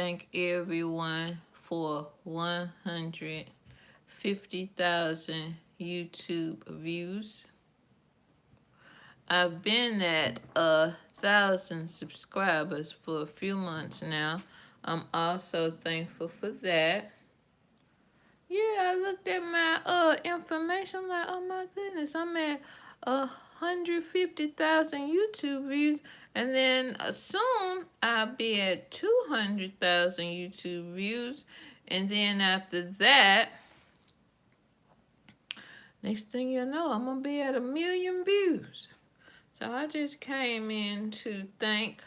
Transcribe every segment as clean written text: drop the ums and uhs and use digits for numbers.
thank everyone for 150,000 YouTube views. I've been at 1,000 subscribers for a few months now. I'm also thankful for that. Yeah, I looked at my information. I'm like, oh my goodness, I'm at 150,000 YouTube views, and then soon I'll be at 200,000 YouTube views, and then after that, next thing you know, I'm gonna be at 1,000,000 views. So I just came in to thank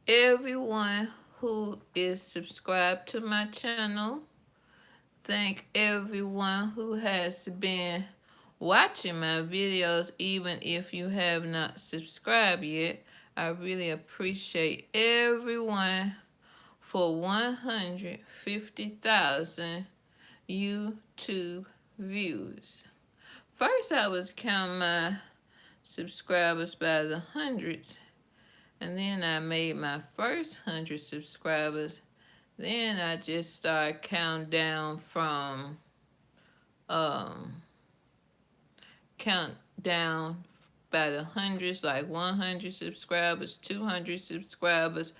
everyone who is subscribed to my channel. Thank everyone who has been watching my videos, even if you have not subscribed yet. I really appreciate everyone for 150,000 YouTube views. First, I was counting my subscribers by the hundreds, and then I made my first 100 subscribers. Then I just started counting down from count down by the hundreds, like 100 subscribers, 200 subscribers,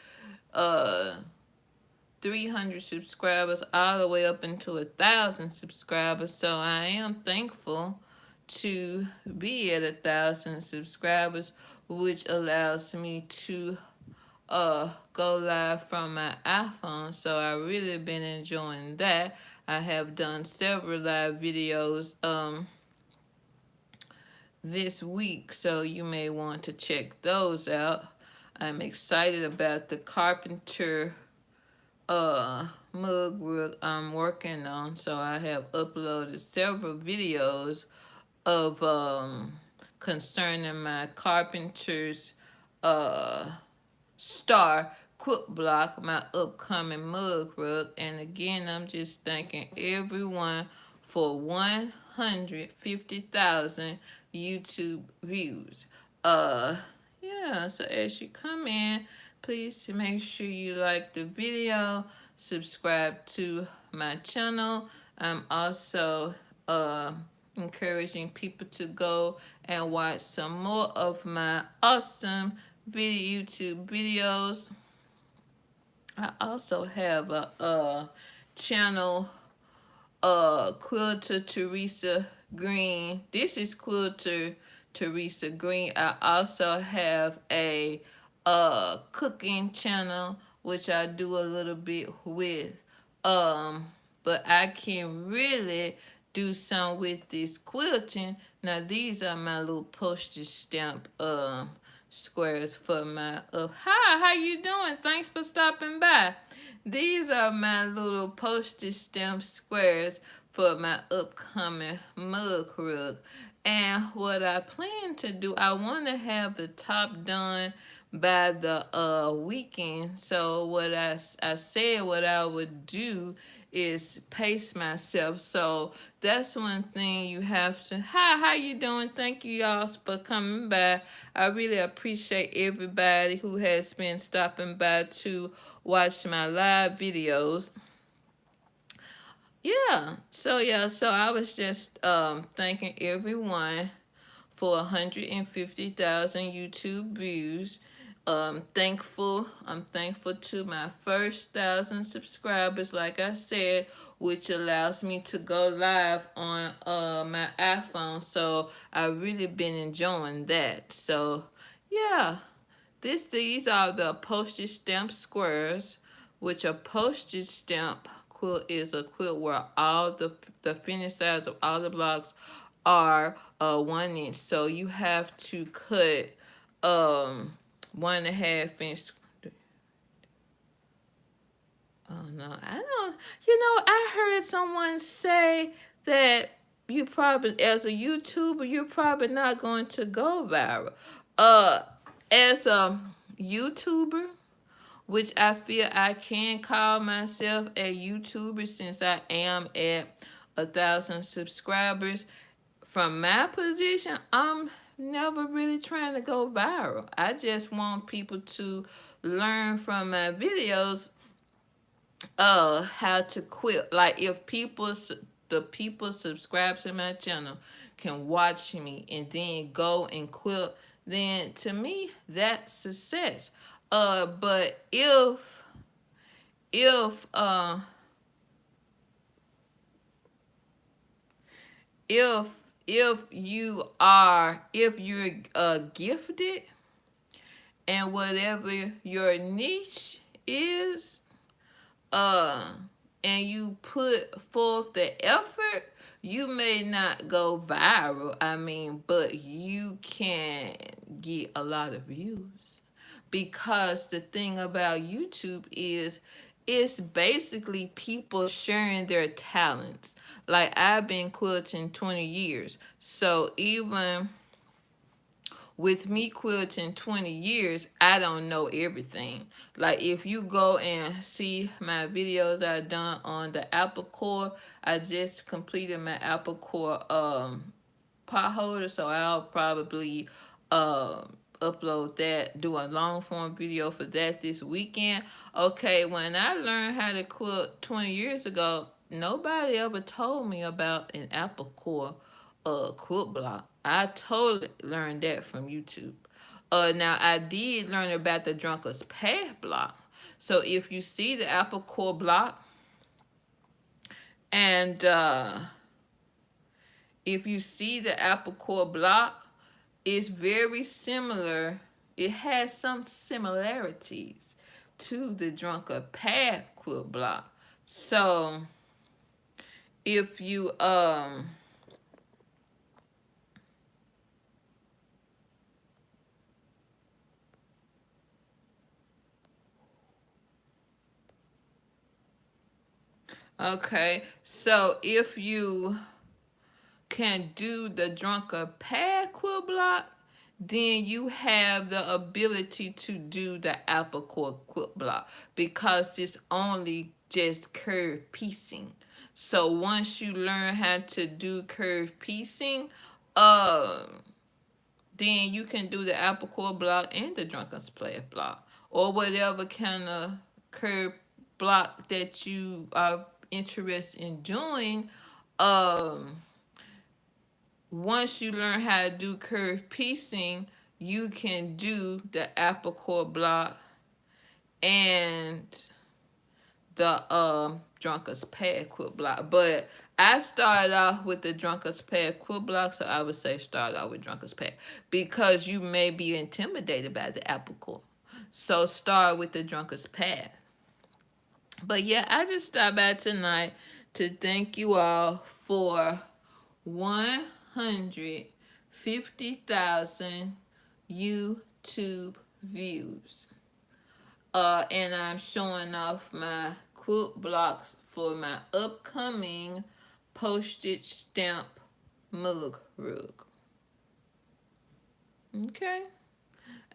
300 subscribers, all the way up into 1,000 subscribers. So I am thankful to be at 1,000 subscribers, which allows me to go live from my iPhone. So I really been enjoying that. I have done several live videos this week, so you may want to check those out. I'm excited about the carpenter mug work I'm working on, so I have uploaded several videos of concerning my carpenter's star quilt block, my upcoming mug rug. And again, I'm just thanking everyone for 150,000 YouTube views. Yeah, so as you come in, please make sure you like the video, subscribe to my channel. I'm also encouraging people to go and watch some more of my awesome YouTube videos. I also have a channel, Quilter Teresa Green. This is Quilter Teresa Green. I also have a cooking channel, which I do a little bit with. But I can really do some with this quilting. Now these are my little postage stamp squares for my hi, how you doing? Thanks for stopping by. These are my little postage stamp squares for my upcoming mug rug. And what I plan to do, I want to have the top done by the weekend. So what I said what I would do is pace myself. So that's one thing you have to. Hi, how you doing? Thank you y'all for coming by. I really appreciate everybody who has been stopping by to watch my live videos. Yeah, so I was just thanking everyone for 150,000 YouTube views. I'm thankful to my first 1,000 subscribers, like I said, which allows me to go live on my iPhone. So I've really been enjoying that. So yeah, these are the postage stamp squares, which a postage stamp quilt is a quilt where all the finished sides of all the blocks are 1 inch. So you have to cut 1.5 inch. Oh no, I don't. I heard someone say that you probably, as a YouTuber, you're probably not going to go viral. As a YouTuber, which I feel I can call myself a YouTuber since I am at 1,000 subscribers. From my position, I'm never really trying to go viral. I just want people to learn from my videos how to quilt. Like if the people subscribe to my channel can watch me and then go and quilt, then to me that's success. But if uh if if you're gifted and whatever your niche is, uh and you put forth the effort, you may not go viral, I mean, but you can get a lot of views. Because the thing about YouTube is it's basically people sharing their talents. Like I've been quilting 20 years. So even with me quilting 20 years, I don't know everything. Like if you go and see my videos I done on the apple core, I just completed my apple core pot holder, so I'll probably upload that, do a long form video for that this weekend. Okay, when I learned how to quilt 20 years ago, nobody ever told me about an apple core quilt block. I totally learned that from YouTube. Now I did learn about the Drunker's Path block. So if you see the apple core block, and if you see the apple core block, it's very similar. It has some similarities to the Drunker Path quilt block. So if you okay, so if you can do the Drunker Path quilt block, then you have the ability to do the apple core quilt block because it's only just curved piecing. So once you learn how to do curved piecing, then you can do the apple core block and the Drunken's Path block, or whatever kind of curved block that you are interested in doing. Um, Once you learn how to do curved piecing, you can do the apple core block and the Drunker's Path quilt block. But I started off with the Drunker's Path quilt block, so I would say start off with Drunker's Path because you may be intimidated by the apple core. So start with the Drunker's Path. But yeah, I just stopped by tonight to thank you all for 150,000 YouTube views. And I'm showing off my quilt blocks for my upcoming postage stamp mug rug. Okay?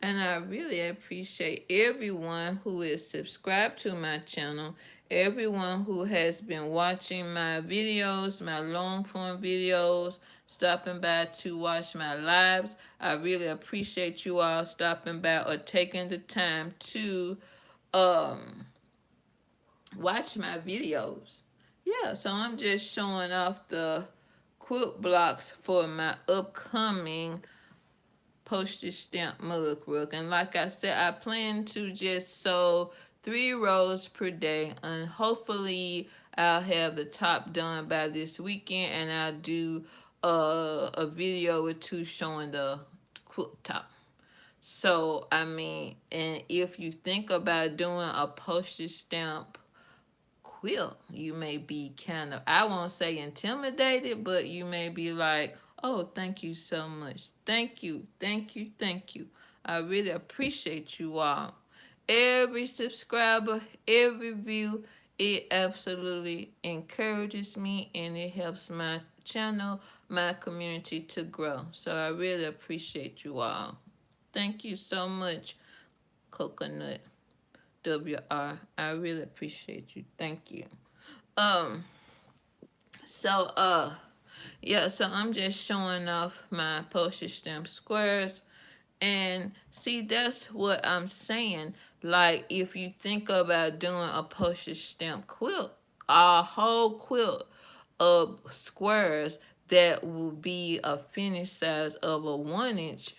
And I really appreciate everyone who is subscribed to my channel, everyone who has been watching my videos, my long form videos, stopping by to watch my lives. I really appreciate you all stopping by or taking the time to watch my videos. Yeah, so I'm just showing off the quilt blocks for my upcoming postage stamp mug rug. And like I said, I plan to just sew 3 rows per day, and hopefully I'll have the top done by this weekend, and I'll do a video or two showing the quilt top. So I mean, and if you think about doing a postage stamp quilt, you may be kind of, I won't say intimidated, but you may be like, oh, thank you so much. Thank you, thank you, thank you. I really appreciate you all. Every subscriber, every view, it absolutely encourages me and it helps my channel, my community to grow. So I really appreciate you all. Thank you so much, Coconut WR. I really appreciate you. Thank you. Um, so yeah, so I'm just showing off my postage stamp squares. And see, that's what I'm saying. Like if you think about doing a postage stamp quilt, a whole quilt of squares that will be a finished size of a 1 inch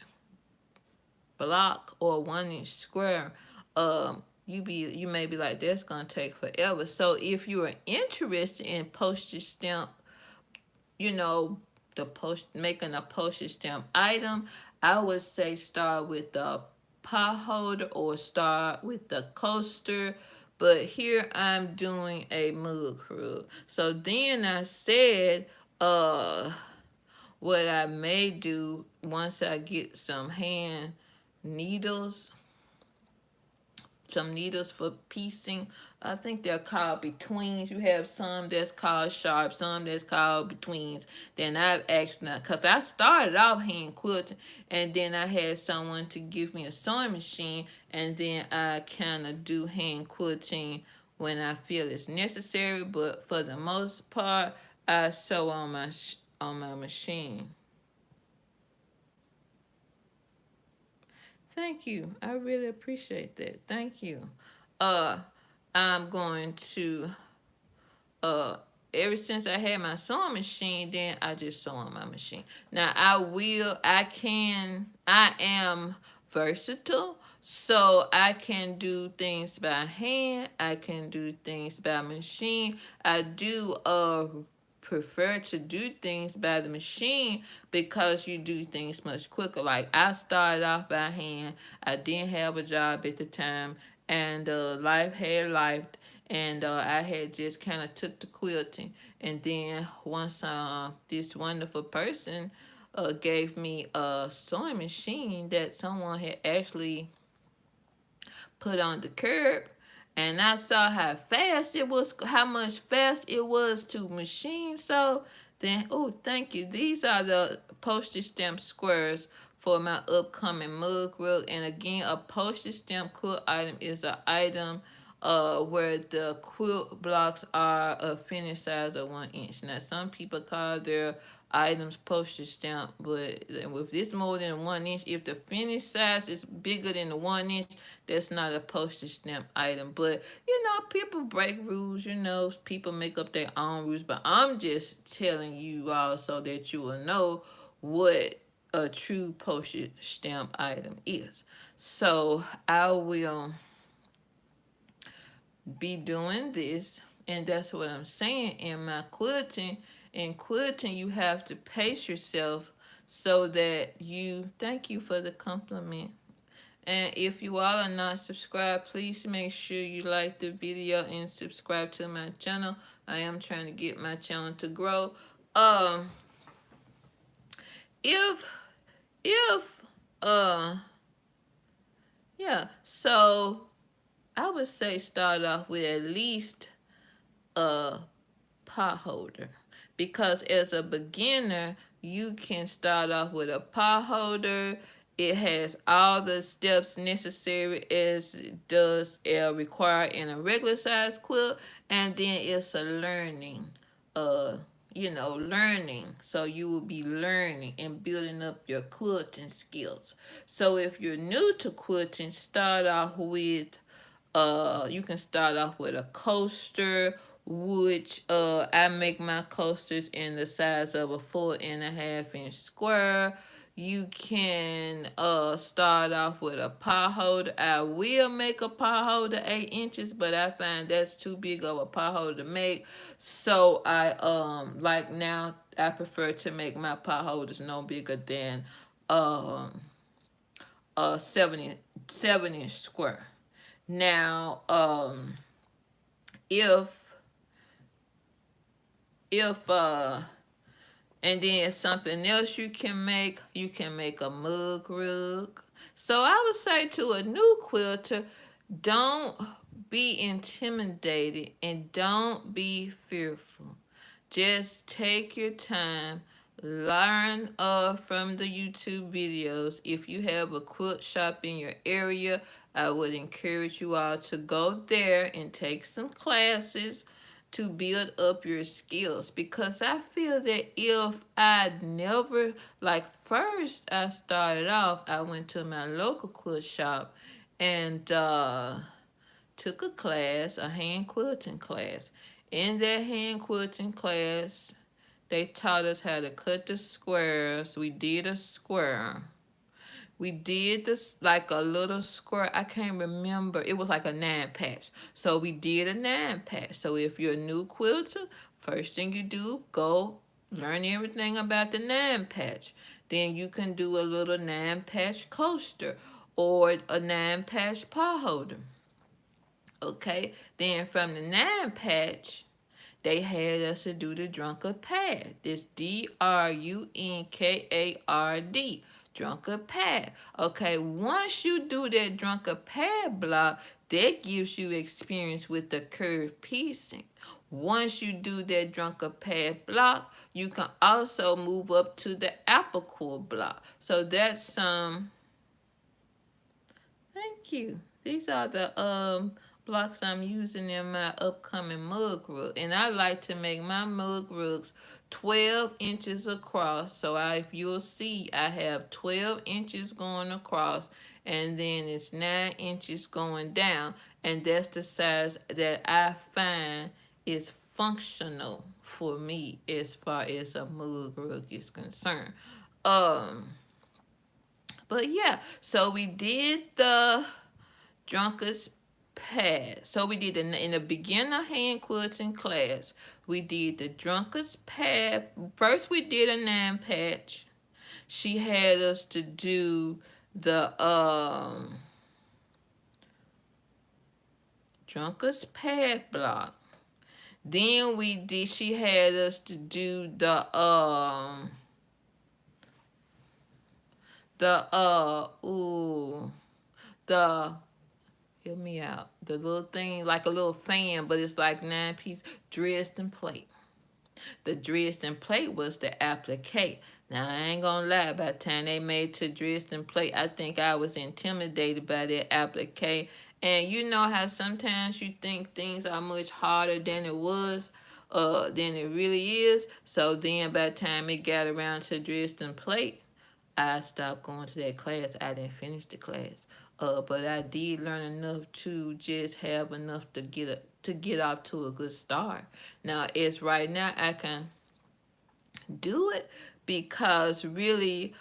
block or 1 inch square, you may be like, that's gonna take forever. So if you are interested in postage stamp, you know, the post making a postage stamp item, I would say start with the pot holder or start with the coaster. But here I'm doing a mug rug. So then I said, what I may do once I get needles some needles for piecing. I think they're called betweens. You have some that's called sharp, some that's called betweens. Then I've actually, because I started off hand quilting, and then I had someone to give me a sewing machine, and then I kind of do hand quilting when I feel it's necessary. But for the most part, I sew on my machine. Thank you. I really appreciate that. Thank you. Uh, I'm going to uh ever since I had my sewing machine, then I just sew on my machine. Now I am versatile, so I can do things by hand, I can do things by machine. I do prefer to do things by the machine because you do things much quicker. Like I started off by hand. I didn't have a job at the time, and life had life, and I had just kind of took to quilting. And then once this wonderful person gave me a sewing machine that someone had actually put on the curb, and I saw how much fast it was to machine. So then, oh, thank you. These are the postage stamp squares for my upcoming mug rug. And again, a postage stamp quilt item is an item where the quilt blocks are a finished size of 1 inch. Now, some people call their items postage stamp, but with this more than 1 inch, if the finished size is bigger than the 1 inch, that's not a postage stamp item. But people break rules. People make up their own rules. But I'm just telling you all so that you will know what a true postage stamp item is. So I will be doing this, and that's what I'm saying in my quilting. In quilting, you have to pace yourself so that thank you for the compliment. And if you all are not subscribed, please make sure you like the video and subscribe to my channel. I am trying to get my channel to grow. If if yeah, so I would say start off with at least a pot holder, because as a beginner you can start off with a pot holder. It has all the steps necessary as it does required in a regular size quilt, and then it's a uh learning. So you will be learning and building up your quilting skills. So if you're new to quilting, you can start off with a coaster, which I make my coasters in the size of a 4.5 inch square. You can start off with a pot holder. I will make a pot holder 8 inches, but I find that's too big of a pot holder to make. So I like now I prefer to make my pot holders no bigger than a 7-inch square. Now, if if and then something else you can make a mug rug. So I would say to a new quilter, don't be intimidated and don't be fearful. Just take your time, learn from the YouTube videos. If you have a quilt shop in your area, I would encourage you all to go there and take some classes to build up your skills, because I feel that if I never, like, first I started off, I went to my local quilt shop and took a class, a hand quilting class. In that hand quilting class, they taught us how to cut the squares. We did a square. We did this like a little square. I can't remember. It was like a 9 patch. So we did a 9 patch. So if you're a new quilter, first thing you do, go learn everything about the 9 patch. Then you can do a little 9 patch coaster or a 9 patch paw holder. Okay, then from the 9 patch, they had us to do the drunkard pad. This DRUNKARD, drunkard pad. Okay, once you do that drunkard pad block, that gives you experience with the curved piecing. Once you do that drunkard pad block, you can also move up to the apple core block. So that's thank you. These are the blocks I'm using in my upcoming mug rug. And I like to make my mug rugs 12 inches across. So if you'll see, I have 12 inches going across, and then it's 9 inches going down. And that's the size that I find is functional for me as far as a mug rug is concerned. But yeah, so we did the drunkard's pad. So we did in the beginner hand quilting class, we did the drunkard's pad. First we did a 9 patch. She had us to do the drunkard's pad block. Then she had us to do the help me out. The little thing, like a little fan, but it's like 9 piece Dresden plate. The Dresden plate was the applique. Now, I ain't gonna lie, by the time they made to Dresden plate, I think I was intimidated by that applique. And you know how sometimes you think things are much harder than it was, than it really is. So then by the time it got around to Dresden plate, I stopped going to that class. I didn't finish the class. But I did learn enough to just have enough to get off to a good start. Now, it's right now I can do it because really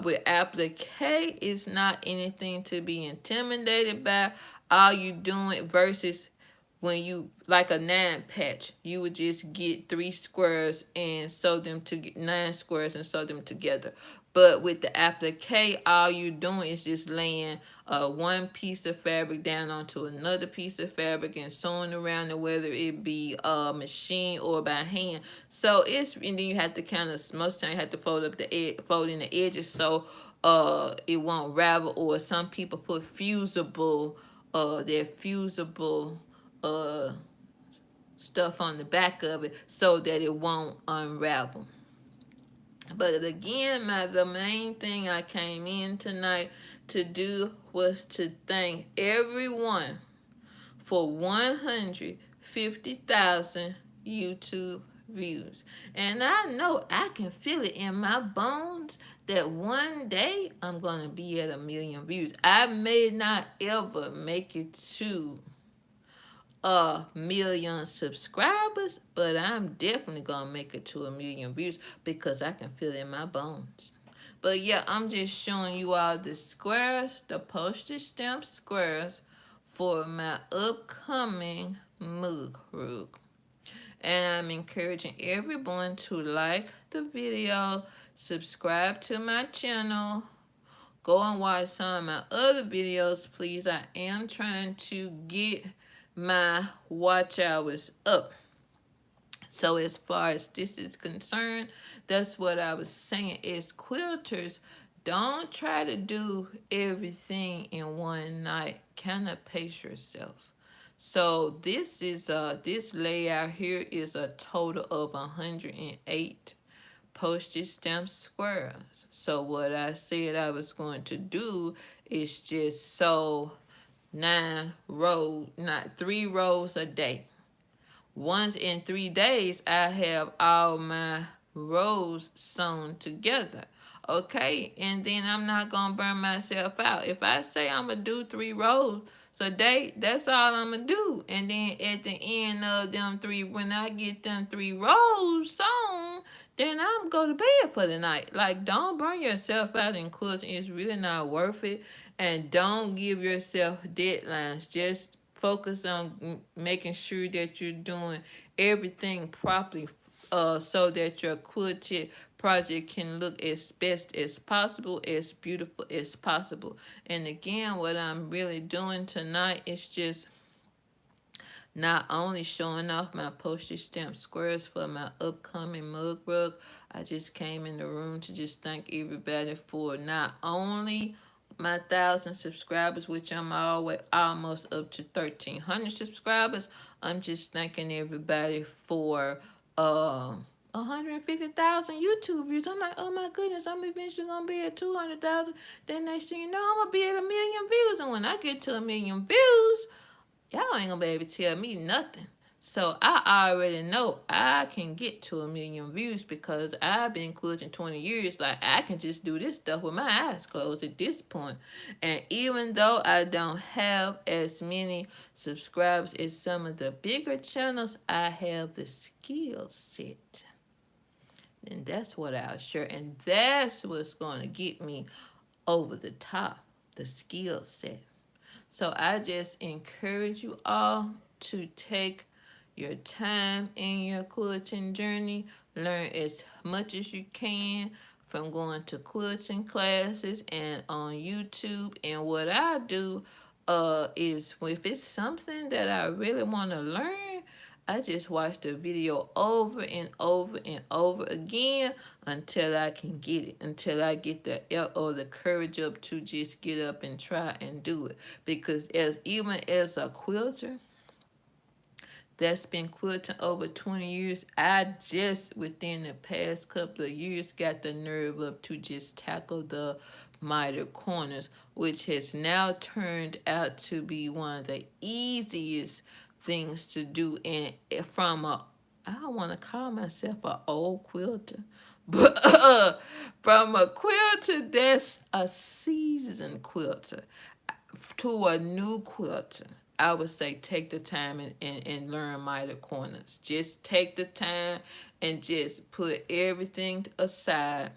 with applique it's not anything to be intimidated by. All you doing versus when you like a 9 patch, you would just get 3 squares and sew them to 9 squares and sew them together. But with the applique, all you doing is just laying one piece of fabric down onto another piece of fabric and sewing around it, whether it be machine or by hand. So and then you have to kind of, most time you have to fold in the edges so it won't ravel. Or some people put fusible, their fusible stuff on the back of it so that it won't unravel. But again, the main thing I came in tonight to do was to thank everyone for 150,000 YouTube views. And I know I can feel it in my bones that one day I'm going to be at 1,000,000 views. I may not ever make it to 1,000,000 subscribers, but I'm definitely gonna make it to 1,000,000 views because I can feel it in my bones. But yeah, I'm just showing you all the squares, the postage stamp squares for my upcoming mug rug. And I'm encouraging everyone to like the video, subscribe to my channel, go and watch some of my other videos, please. I am trying to get my watch hours up. So as far as this is concerned, that's what I was saying. As quilters, don't try to do everything in one night. Kind of pace yourself. So this layout here is a total of 108 postage stamp squares. So what I said I was going to do is just sew 3 rows a day. Once in 3 days, I have all my rows sewn together. Okay, and then I'm not gonna burn myself out. If I say I'm gonna do 3 rows a day, that's all I'm gonna do. And then at the end of them three, when I get them 3 rows on, then I'm go to bed for the night. Like, don't burn yourself out in quilting. It's really not worth it. And don't give yourself deadlines. Just focus on making sure that you're doing everything properly, so that your quilted project can look as best as possible, as beautiful as possible. And again, what I'm really doing tonight is just not only showing off my postage stamp squares for my upcoming mug rug. I just came in the room to just thank everybody for not only my 1,000 subscribers, which I'm always almost up to 1,300 subscribers. I'm just thanking everybody for 150,000 YouTube views. I'm like, oh my goodness, I'm eventually gonna be at 200,000. Then next thing you know, I'm gonna be at 1,000,000 views. And when I get to 1,000,000 views, y'all ain't gonna be able to tell me nothing. So I already know I can get to 1,000,000 views because I've been quilting 20 years. Like, I can just do this stuff with my eyes closed at this point. And even though I don't have as many subscribers as some of the bigger channels, I have the skill set. And that's what I'll share. And that's what's going to get me over the top, the skill set. So I just encourage you all to take your time in your quilting journey. Learn as much as you can from going to quilting classes and on YouTube. And what I do is, if it's something that I really want to learn, I just watch the video over and over and over again until I can get it, until I get the or the courage up to just get up and try and do it. Because even as a quilter that's been quilting over 20 years, I just within the past couple of years got the nerve up to just tackle the miter corners, which has now turned out to be one of the easiest things to do. And from a, I don't want to call myself an old quilter, but from a quilter that's a seasoned quilter to a new quilter, I would say take the time and learn miter corners. Just take the time and just put everything aside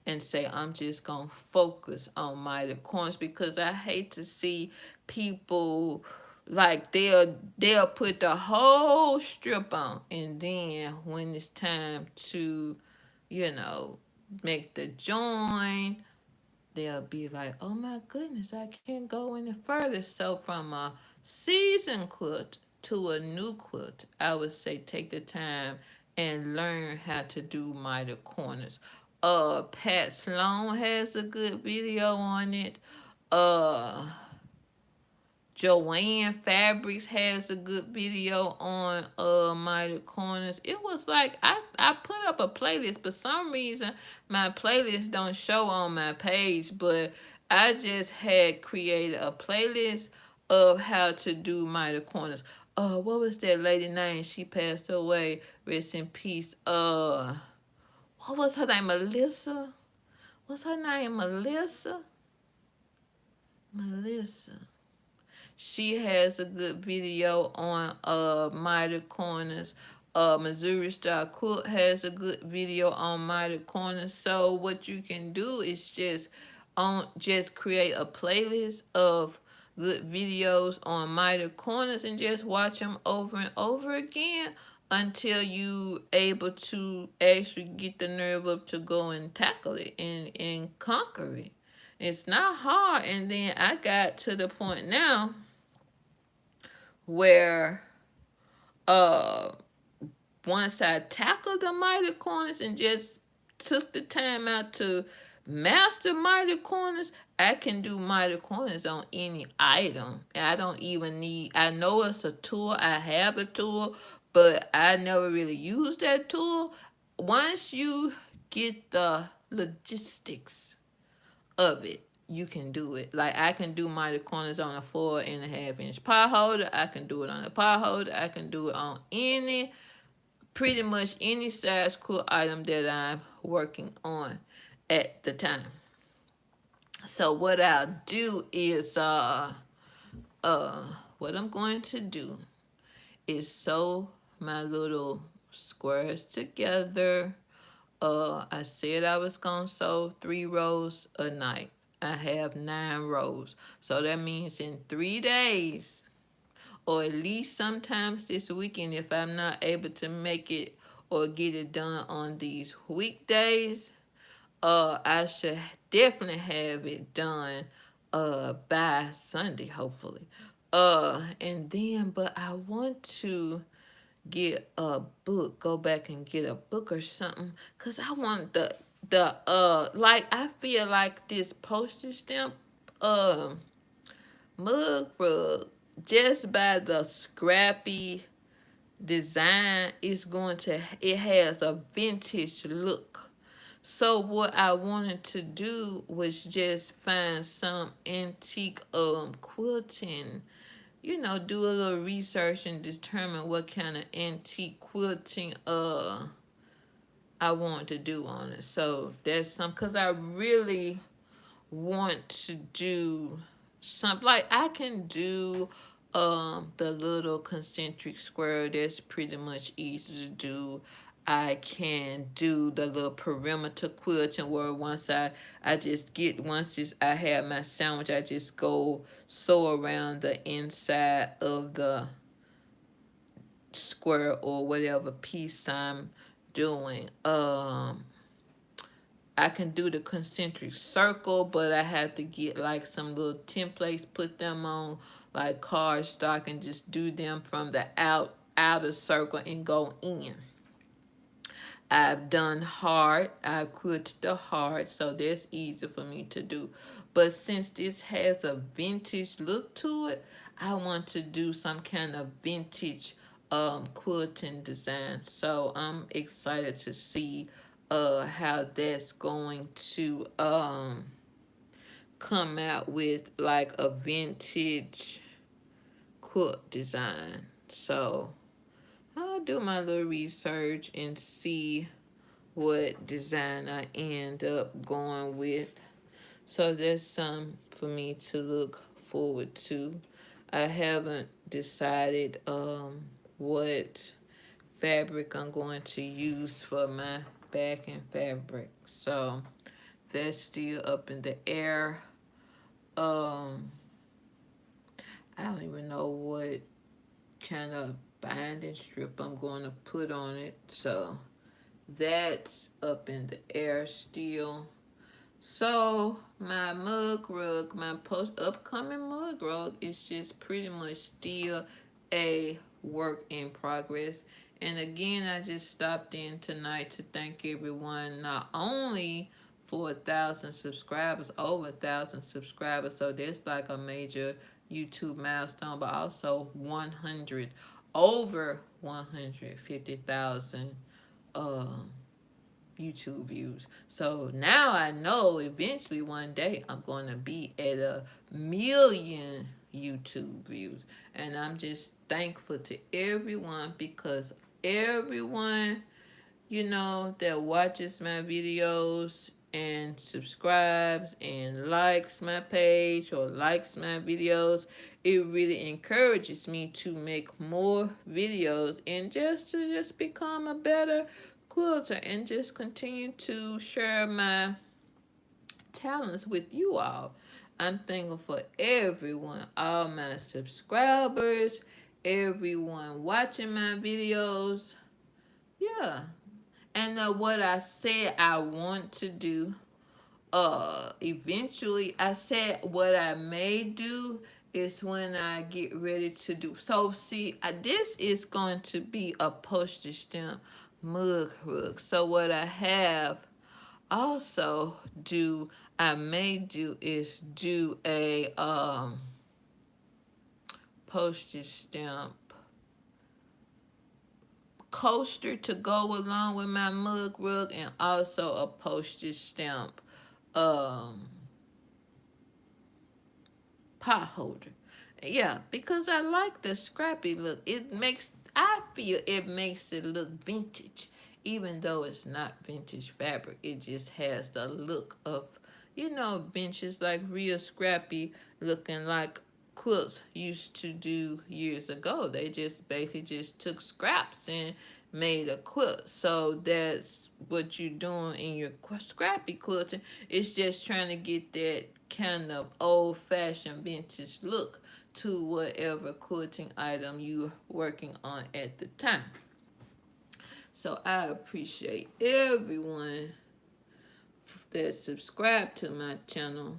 and say, I'm just going to focus on miter corners, because I hate to see people like they'll put the whole strip on, and then when it's time to, you know, make the join, they'll be like, oh my goodness, I can't go any further. So from a seasoned quilt to a new quilt, I would say take the time and learn how to do miter corners. Pat Sloan has a good video on it. Uh Joanne Fabrics has a good video on miter corners. It was like I put up a playlist, but some reason my playlist don't show on my page, but I just had created a playlist of how to do miter corners. What was that lady name? She passed away. Rest in peace. What was her name? Melissa? What's her name? Melissa? Melissa. She has a good video on miter corners. Missouri Star Quilt has a good video on miter corners. So what you can do is just create a playlist of good videos on miter corners and just watch them over and over again until you able to actually get the nerve up to go and tackle it and conquer it. It's not hard. And then I got to the point now where uh once I tackled the miter corners and just took the time out to master miter corners, I can do miter corners on any item. I don't even need, I know it's a tool, I have a tool, but I never really used that tool. Once you get the logistics of it, you can do it. Like, I can do miter corners on a 4.5-inch pot holder. I can do it on a pot holder. I can do it on pretty much any size cool item that I'm working on. at the time. So what I'll do is uh what I'm going to do is sew my little squares together. I said I was gonna sew 3 rows a night. I have 9 rows. So that means in 3 days, or at least sometimes this weekend, if I'm not able to make it or get it done on these weekdays, I should definitely have it done by Sunday, hopefully. And then, but I want to get a book, go back and get a book or something, cause I want the like, I feel like this postage stamp mug rug, just by the scrappy design, is going to, it has a vintage look. So what I wanted to do was just find some antique quilting, do a little research and determine what kind of antique quilting I want to do on it. So that's some, cause I really want to do something like, I can do the little concentric square. That's pretty much easy to do. I can do the little perimeter quilting, where I just get, I have my sandwich, I just go sew around the inside of the square or whatever piece I'm doing. I can do the concentric circle, but I have to get like some little templates, put them on like cardstock, and just do them from the outer circle and go in. I've done heart. I've quilted the heart, so that's easy for me to do. But since this has a vintage look to it, I want to do some kind of vintage quilting design. So I'm excited to see how that's going to come out with like a vintage quilt design. So I'll do my little research and see what design I end up going with. So that's some for me to look forward to. I haven't decided what fabric I'm going to use for my backing fabric. So that's still up in the air. I don't even know what kind of binding strip I'm going to put on it. So that's up in the air still. So my mug rug, my upcoming mug rug, is just pretty much still a work in progress. And again, I just stopped in tonight to thank everyone, not only for 1,000 subscribers, over 1,000 subscribers. So that's like a major YouTube milestone, but also 100, over 150,000 YouTube views. So now I know eventually one day I'm going to be at 1,000,000 YouTube views. And I'm just thankful to everyone, because everyone, that watches my videos and subscribes and likes my page or likes my videos, it really encourages me to make more videos and just become a better quilter and just continue to share my talents with you all. I'm thankful for everyone, all my subscribers, everyone watching my videos. Yeah. And what I said I want to do, eventually, I said what I may do is when I get ready to do. So see, this is going to be a postage stamp mug rug. So what I have also I may do is do a postage stamp coaster to go along with my mug rug, and also a postage stamp um pot holder. Yeah, because I like the scrappy look. I feel it makes it look vintage. even though it's not vintage fabric. It just has the look of, vintage, like real scrappy looking, like quilts used to do years ago. They just basically just took scraps and made a quilt. So that's what you're doing in your scrappy quilting. It's just trying to get that kind of old-fashioned vintage look to whatever quilting item you're working on at the time. So I appreciate everyone that subscribe to my channel.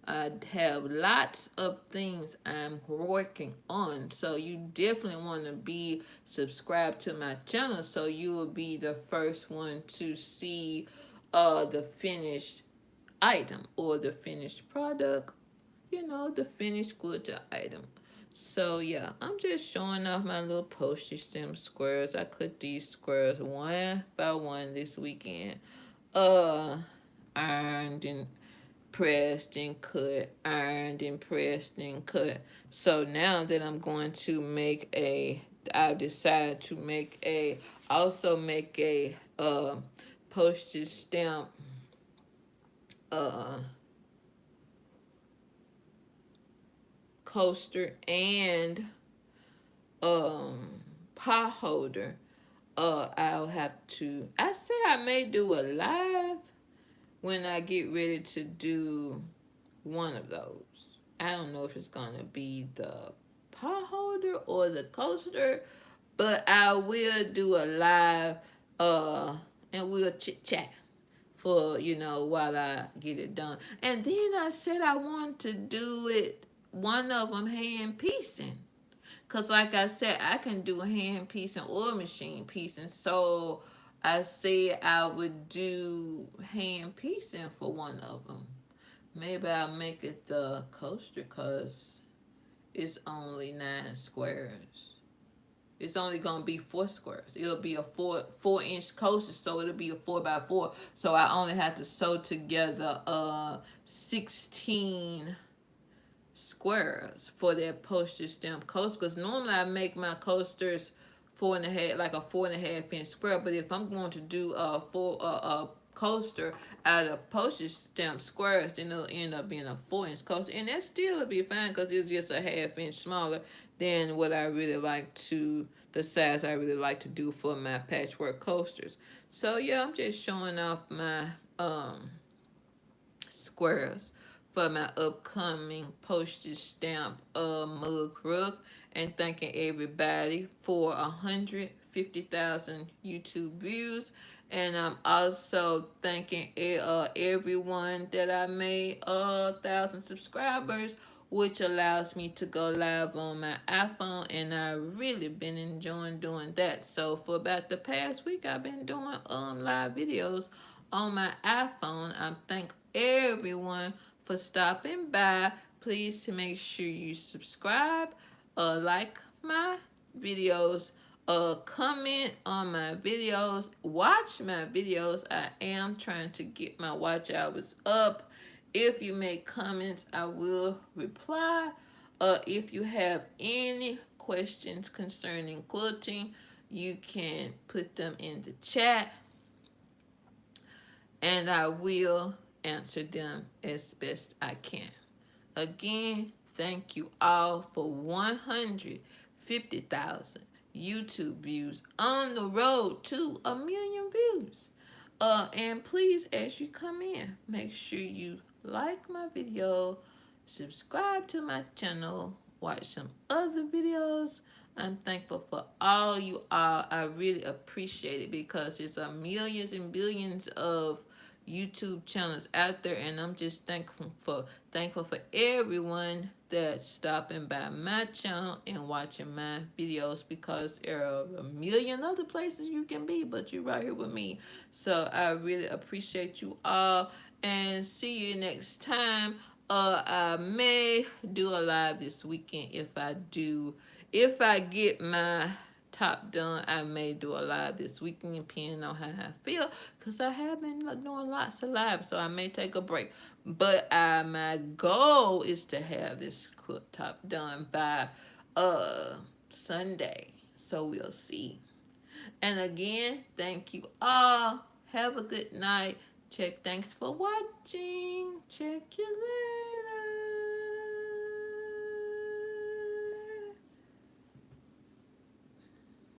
I have lots of things I'm working on. So you definitely want to be subscribed to my channel so you will be the first one to see the finished item or the finished product, the finished quilted item. So yeah, I'm just showing off my little postage stamp squares. I cut these squares one by one this weekend. Ironed and pressed and cut, ironed and pressed and cut. So now that I'm going to I've decided to also make a postage stamp uh coaster and pot holder. I say I may do a live when I get ready to do one of those. I don't know if it's gonna be the pot holder or the coaster, but I will do a live and we'll chit chat for, while I get it done. And then I said I want to do it, one of them hand piecing. Because like I said, I can do hand piecing or machine piecing. So I said I would do hand piecing for one of them. Maybe I'll make it the coaster because it's only 9 squares. It's only gonna be 4 squares. It'll be a 4-inch coaster, so it'll be a 4x4. So I only have to sew together 16 squares for that postage stamp coaster. Because normally I make my coasters 4.5, like a 4.5-inch square. But if I'm going to do a coaster out of postage stamp squares, then it'll end up being a 4-inch coaster, and that still will be fine because it's just a half-inch smaller than what I really like to the size I really like to do for my patchwork coasters. So yeah, I'm just showing off my squares for my upcoming postage stamp mug rug, and thanking everybody for 150,000 YouTube views. And I'm also thanking everyone that I made 1,000 subscribers, which allows me to go live on my iPhone, and I've really been enjoying doing that. So for about the past week, I've been doing live videos on my iPhone. I thank everyone for stopping by. Please to make sure you subscribe, like my videos, comment on my videos, watch my videos. I am trying to get my watch hours up. If you make comments, I will reply. If you have any questions concerning quilting, you can put them in the chat, and I will answer them as best I can. Again, thank you all for 150,000 YouTube views, on the road to 1,000,000 views. And please, as you come in, make sure you like my video, subscribe to my channel, watch some other videos. I'm thankful for all you all. I really appreciate it because it's millions and billions of YouTube channels out there, and I'm just thankful for everyone that's stopping by my channel and watching my videos, because there are a million other places you can be, but you're right here with me. So I really appreciate you all, and see you next time. I may do a live this weekend. If I get my top done, I may do a live this weekend, depending on how I feel, because I have been doing lots of lives, so I may take a break. But my goal is to have this quilt top done by Sunday, so we'll see. And again, thank you all. Have a good night. Check. Thanks for watching. Check you later.